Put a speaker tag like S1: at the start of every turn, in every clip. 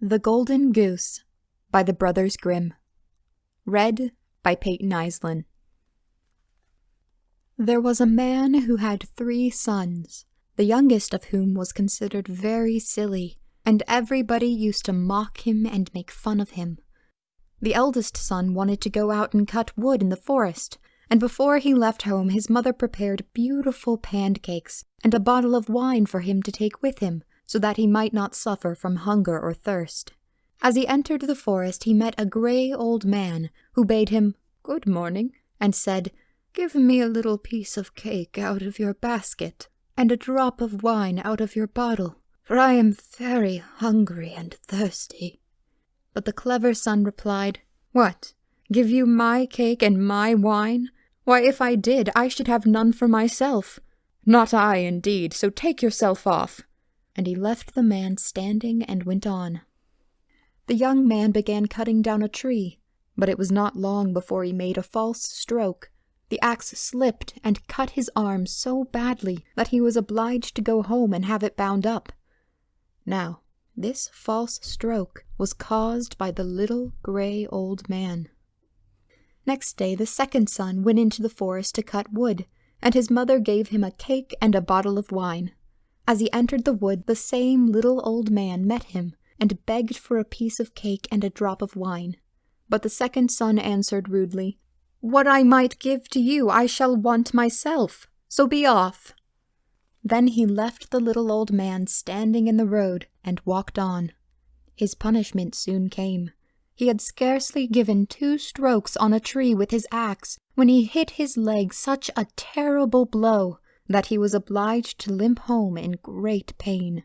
S1: The Golden Goose by the Brothers Grimm. Read by Peyton Islin. There was a man who had 3 sons, the youngest of whom was considered very silly, and everybody used to mock him and make fun of him. The eldest son wanted to go out and cut wood in the forest, and before he left home his mother prepared beautiful pancakes and a bottle of wine for him to take with him, so that he might not suffer from hunger or thirst. As he entered the forest he met a grey old man, who bade him "Good morning," and said, "Give me a little piece of cake out of your basket, and a drop of wine out of your bottle, for I am very hungry and thirsty." But the clever son replied, "What? Give you my cake and my wine? Why, if I did, I should have none for myself. Not I, indeed, so take yourself off." And he left the man standing and went on. The young man began cutting down a tree, but it was not long before he made a false stroke. The axe slipped and cut his arm so badly that he was obliged to go home and have it bound up. Now, this false stroke was caused by the little grey old man. Next day the second son went into the forest to cut wood, and his mother gave him a cake and a bottle of wine. As he entered the wood, the same little old man met him, and begged for a piece of cake and a drop of wine. But the second son answered rudely, "What I might give to you I shall want myself, so be off." Then he left the little old man standing in the road, and walked on. His punishment soon came. He had scarcely given 2 strokes on a tree with his axe, when he hit his leg such a terrible blow that he was obliged to limp home in great pain.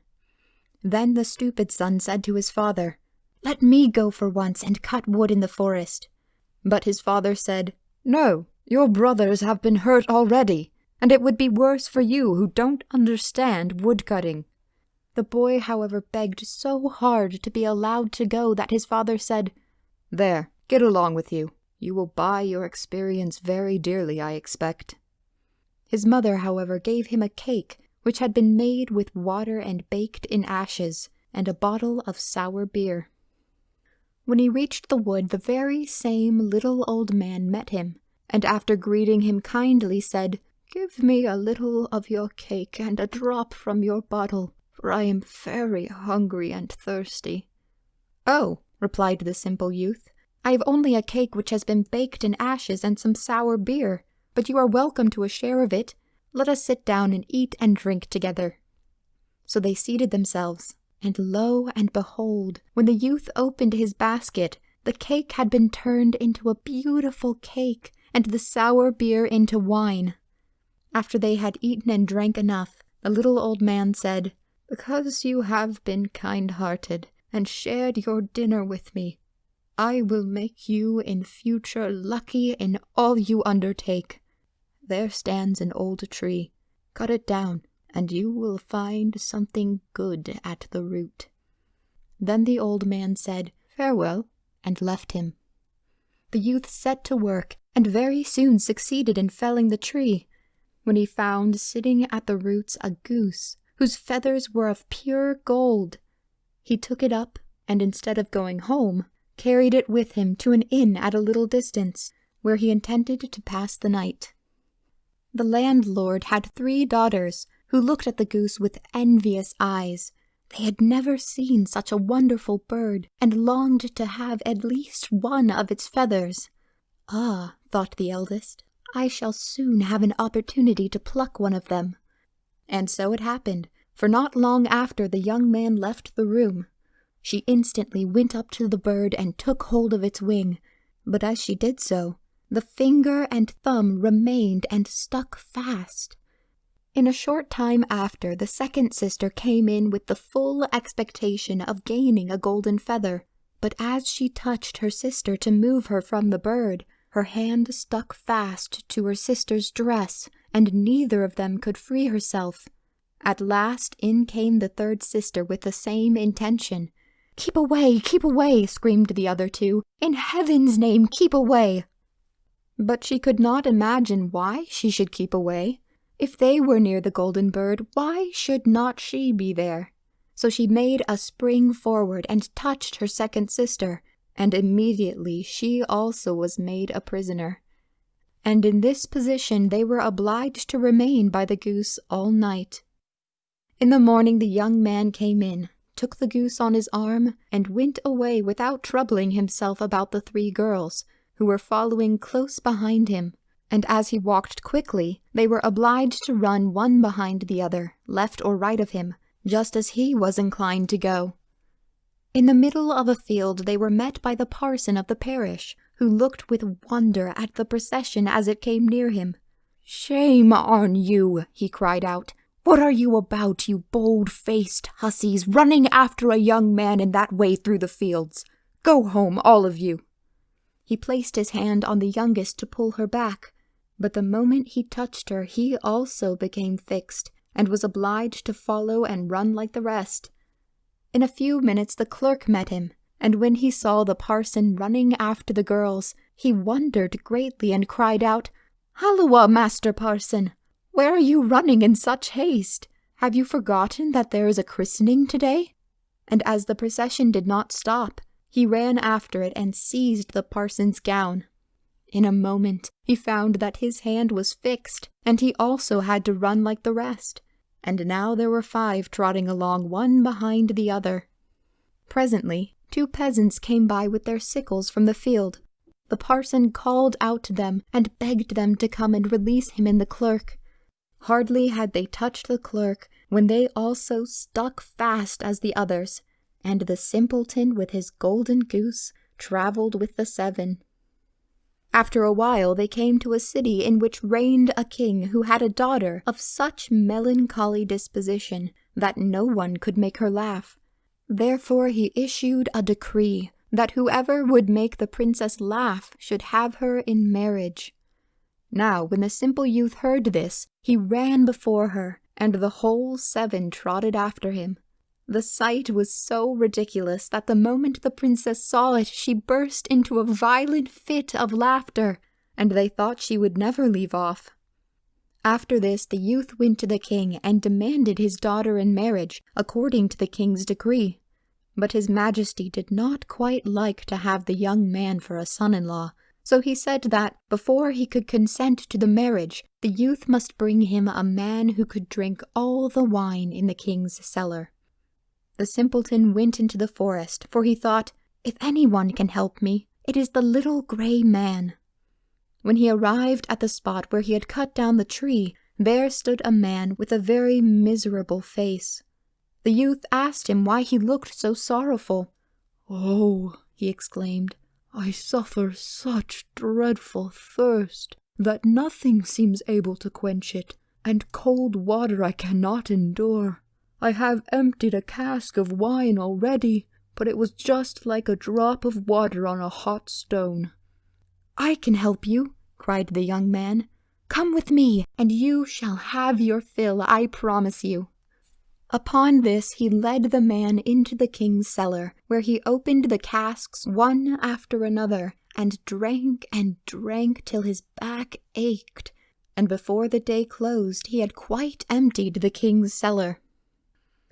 S1: Then the stupid son said to his father, "Let me go for once and cut wood in the forest." But his father said, "No, your brothers have been hurt already, and it would be worse for you who don't understand woodcutting." The boy, however, begged so hard to be allowed to go that his father said, "There, get along with you. You will buy your experience very dearly, I expect." His mother, however, gave him a cake which had been made with water and baked in ashes, and a bottle of sour beer. When he reached the wood, the very same little old man met him, and after greeting him kindly said, "Give me a little of your cake and a drop from your bottle, for I am very hungry and thirsty." "Oh," replied the simple youth, "I have only a cake which has been baked in ashes and some sour beer, but you are welcome to a share of it. Let us sit down and eat and drink together." So they seated themselves, and lo and behold, when the youth opened his basket, the cake had been turned into a beautiful cake, and the sour beer into wine. After they had eaten and drank enough, the little old man said, "Because you have been kind-hearted and shared your dinner with me, I will make you in future lucky in all you undertake. There stands an old tree. Cut it down, and you will find something good at the root." Then the old man said, "Farewell," and left him. The youth set to work, and very soon succeeded in felling the tree, when he found sitting at the roots a goose, whose feathers were of pure gold. He took it up, and instead of going home, carried it with him to an inn at a little distance, where he intended to pass the night. The landlord had 3 daughters, who looked at the goose with envious eyes. They had never seen such a wonderful bird, and longed to have at least one of its feathers. "Ah," thought the eldest, "I shall soon have an opportunity to pluck one of them." And so it happened, for not long after the young man left the room. She instantly went up to the bird and took hold of its wing, but as she did so, the finger and thumb remained and stuck fast. In a short time after, the second sister came in with the full expectation of gaining a golden feather, but as she touched her sister to move her from the bird, her hand stuck fast to her sister's dress, and neither of them could free herself. At last in came the third sister with the same intention. Keep away," screamed the other 2. "In heaven's name, keep away." But she could not imagine why she should keep away. If they were near the golden bird, why should not she be there? So she made a spring forward and touched her second sister, and immediately she also was made a prisoner. And in this position they were obliged to remain by the goose all night. In the morning the young man came in, took the goose on his arm, and went away without troubling himself about the 3 girls, who were following close behind him. And as he walked quickly, they were obliged to run one behind the other, left or right of him, just as he was inclined to go. In the middle of a field they were met by the parson of the parish, who looked with wonder at the procession as it came near him. "Shame on you!" he cried out. "What are you about, you bold-faced hussies, running after a young man in that way through the fields? Go home, all of you!" He placed his hand on the youngest to pull her back, but the moment he touched her he also became fixed, and was obliged to follow and run like the rest. In a few minutes the clerk met him, and when he saw the parson running after the girls, he wondered greatly and cried out, "Halloa, Master Parson! Where are you running in such haste? Have you forgotten that there is a christening today?" And as the procession did not stop, he ran after it and seized the parson's gown. In a moment he found that his hand was fixed, and he also had to run like the rest. And now there were 5 trotting along one behind the other. Presently 2 peasants came by with their sickles from the field. The parson called out to them and begged them to come and release him and the clerk. Hardly had they touched the clerk when they also stuck fast as the others, and the simpleton with his golden goose travelled with the 7. After a while they came to a city in which reigned a king who had a daughter of such melancholy disposition that no one could make her laugh. Therefore he issued a decree that whoever would make the princess laugh should have her in marriage. Now when the simple youth heard this, he ran before her, and the whole 7 trotted after him. The sight was so ridiculous that the moment the princess saw it, she burst into a violent fit of laughter, and they thought she would never leave off. After this the youth went to the king and demanded his daughter in marriage, according to the king's decree. But his majesty did not quite like to have the young man for a son-in-law, so he said that, before he could consent to the marriage, the youth must bring him a man who could drink all the wine in the king's cellar. The simpleton went into the forest, for he thought, "If anyone can help me, it is the little grey man." When he arrived at the spot where he had cut down the tree, there stood a man with a very miserable face. The youth asked him why he looked so sorrowful. "Oh," he exclaimed, "I suffer such dreadful thirst that nothing seems able to quench it, and cold water I cannot endure. I have emptied a cask of wine already, but it was just like a drop of water on a hot stone." "I can help you," cried the young man. "Come with me, and you shall have your fill, I promise you." Upon this he led the man into the king's cellar, where he opened the casks one after another, and drank till his back ached, and before the day closed he had quite emptied the king's cellar.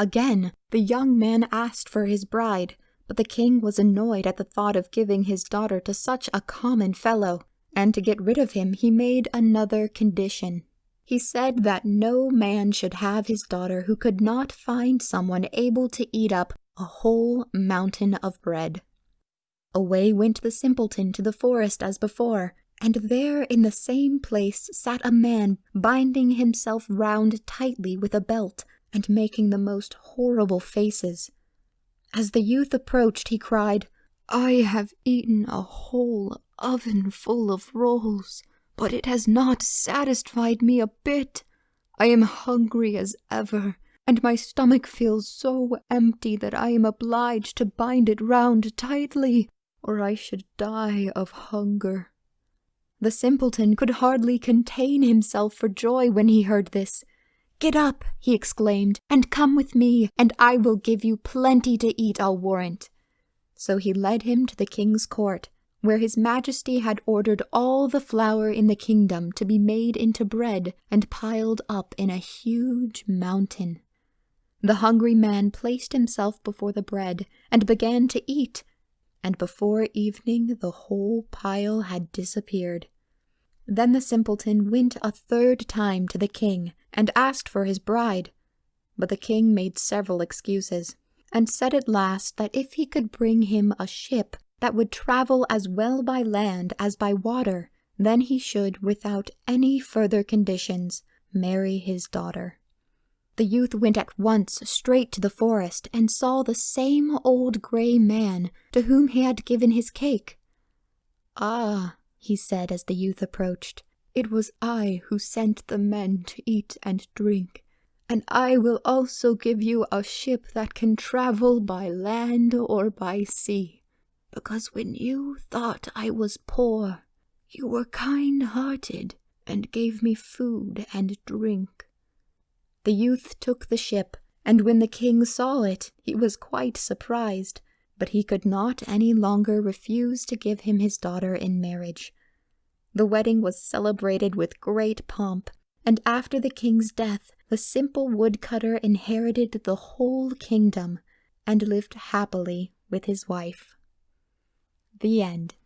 S1: Again the young man asked for his bride, but the king was annoyed at the thought of giving his daughter to such a common fellow, and to get rid of him he made another condition. He said that no man should have his daughter who could not find someone able to eat up a whole mountain of bread. Away went the simpleton to the forest as before, and there in the same place sat a man binding himself round tightly with a belt, and making the most horrible faces. As the youth approached, he cried, "I have eaten a whole oven full of rolls, but it has not satisfied me a bit. I am hungry as ever, and my stomach feels so empty that I am obliged to bind it round tightly, or I should die of hunger." The simpleton could hardly contain himself for joy when he heard this. "Get up," he exclaimed, "and come with me, and I will give you plenty to eat, I'll warrant." So he led him to the king's court, where his majesty had ordered all the flour in the kingdom to be made into bread and piled up in a huge mountain. The hungry man placed himself before the bread and began to eat, and before evening the whole pile had disappeared. Then the simpleton went a third time to the king and asked for his bride. But the king made several excuses, and said at last that if he could bring him a ship that would travel as well by land as by water, then he should, without any further conditions, marry his daughter. The youth went at once straight to the forest and saw the same old grey man to whom he had given his cake. "Ah," he said as the youth approached, "it was I who sent the men to eat and drink, and I will also give you a ship that can travel by land or by sea, because when you thought I was poor, you were kind-hearted and gave me food and drink." The youth took the ship, and when the king saw it, he was quite surprised, but he could not any longer refuse to give him his daughter in marriage. The wedding was celebrated with great pomp, and after the king's death, the simple woodcutter inherited the whole kingdom and lived happily with his wife. The end.